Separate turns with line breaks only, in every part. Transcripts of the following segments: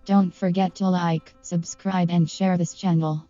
Don't forget to like, subscribe and share this channel.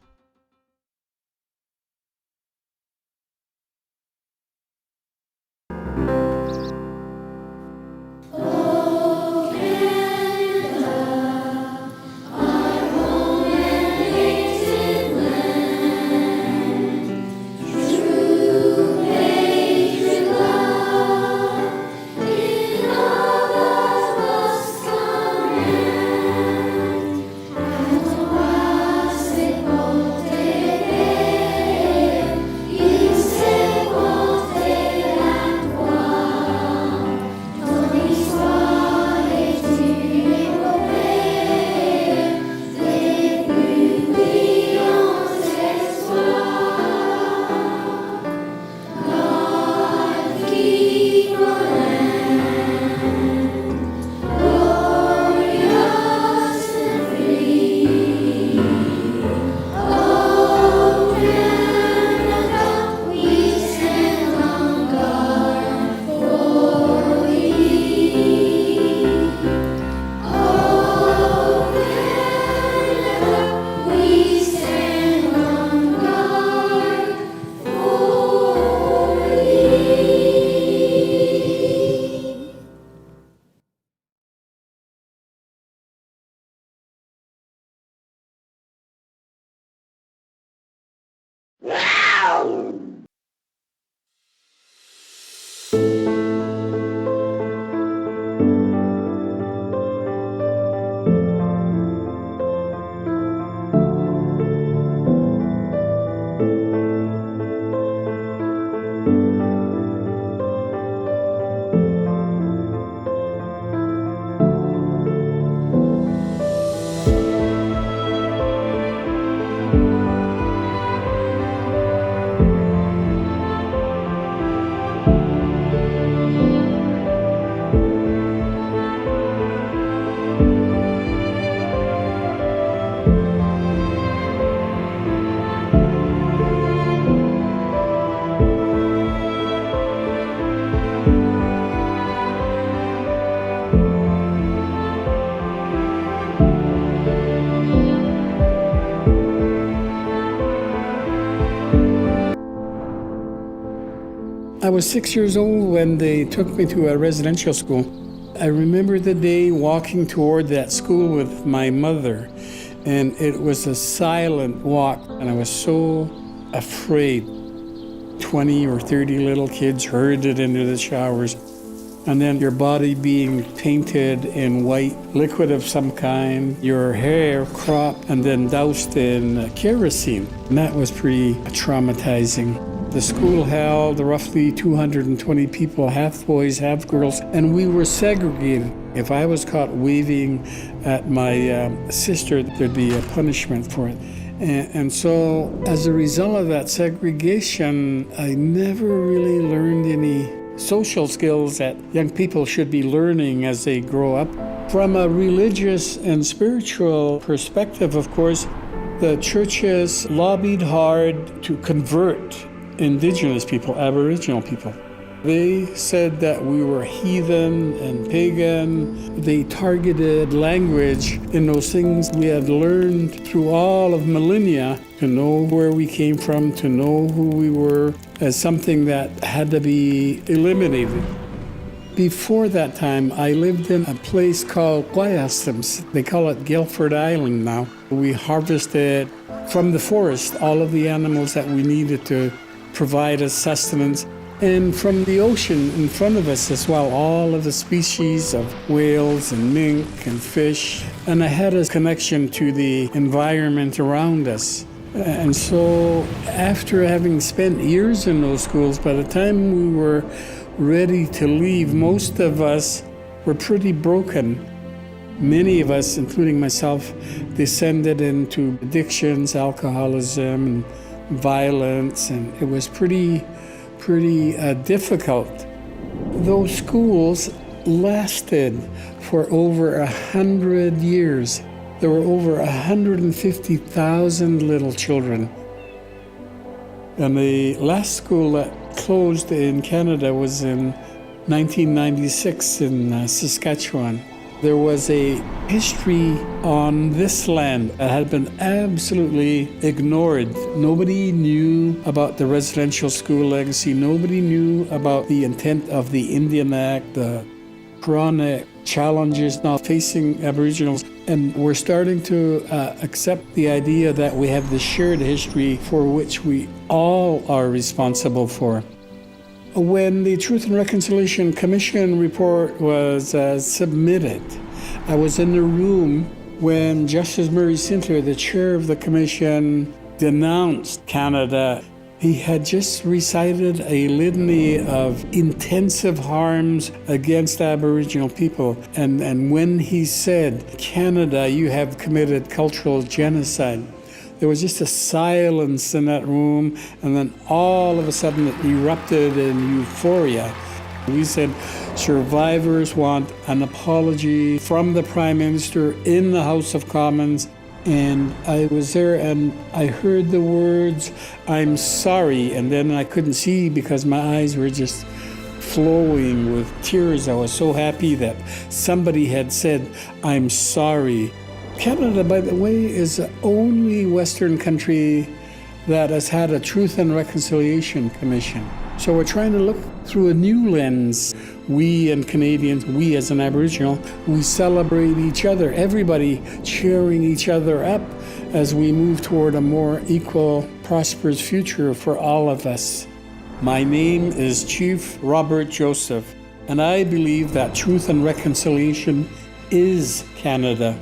I was 6 years old when they took me to a residential school. I remember the day walking toward that school with my mother, and it was a silent walk, and I was so afraid. 20 or 30 little kids herded into the showers, and then your body being painted in white liquid of some kind, your hair cropped and then doused in kerosene. And that was pretty traumatizing. The school held roughly 220 people, half boys, half girls, and we were segregated. If I was caught waving at my sister, there'd be a punishment for it. And so as a result of that segregation, I never really learned any social skills that young people should be learning as they grow up. From a religious and spiritual perspective, of course, the churches lobbied hard to convert Indigenous people, Aboriginal people. They said that we were heathen and pagan. They targeted language in those things we had learned through all of millennia to know where we came from, to know who we were, as something that had to be eliminated. Before that time, I lived in a place called Guayastums. They call it Guilford Island now. We harvested from the forest all of the animals that we needed to provide us sustenance, and from the ocean in front of us as well, all of the species of whales and mink and fish. And I had a connection to the environment around us. And so after having spent years in those schools, by the time we were ready to leave, most of us were pretty broken. Many of us, including myself, descended into addictions, alcoholism, and violence, and it was pretty difficult. Those schools lasted for over 100 years. There were over 150,000 little children. And the last school that closed in Canada was in 1996 in Saskatchewan. There was a history on this land that had been absolutely ignored. Nobody knew about the residential school legacy. Nobody knew about the intent of the Indian Act, the chronic challenges now facing Aboriginals. And we're starting to accept the idea that we have this shared history for which we all are responsible for. When the Truth and Reconciliation Commission report was submitted, I was in the room when Justice Murray Sinclair, the chair of the commission, denounced Canada. He had just recited a litany of intensive harms against Aboriginal people. And when he said, "Canada, you have committed cultural genocide," there was just a silence in that room, and then all of a sudden it erupted in euphoria. We said, survivors want an apology from the Prime Minister in the House of Commons. And I was there and I heard the words, "I'm sorry," and then I couldn't see because my eyes were just flowing with tears. I was so happy that somebody had said, "I'm sorry." Canada, by the way, is the only Western country that has had a Truth and Reconciliation Commission. So we're trying to look through a new lens. We and Canadians, we as an Aboriginal, we celebrate each other, everybody cheering each other up as we move toward a more equal, prosperous future for all of us. My name is Chief Robert Joseph, and I believe that truth and reconciliation is Canada.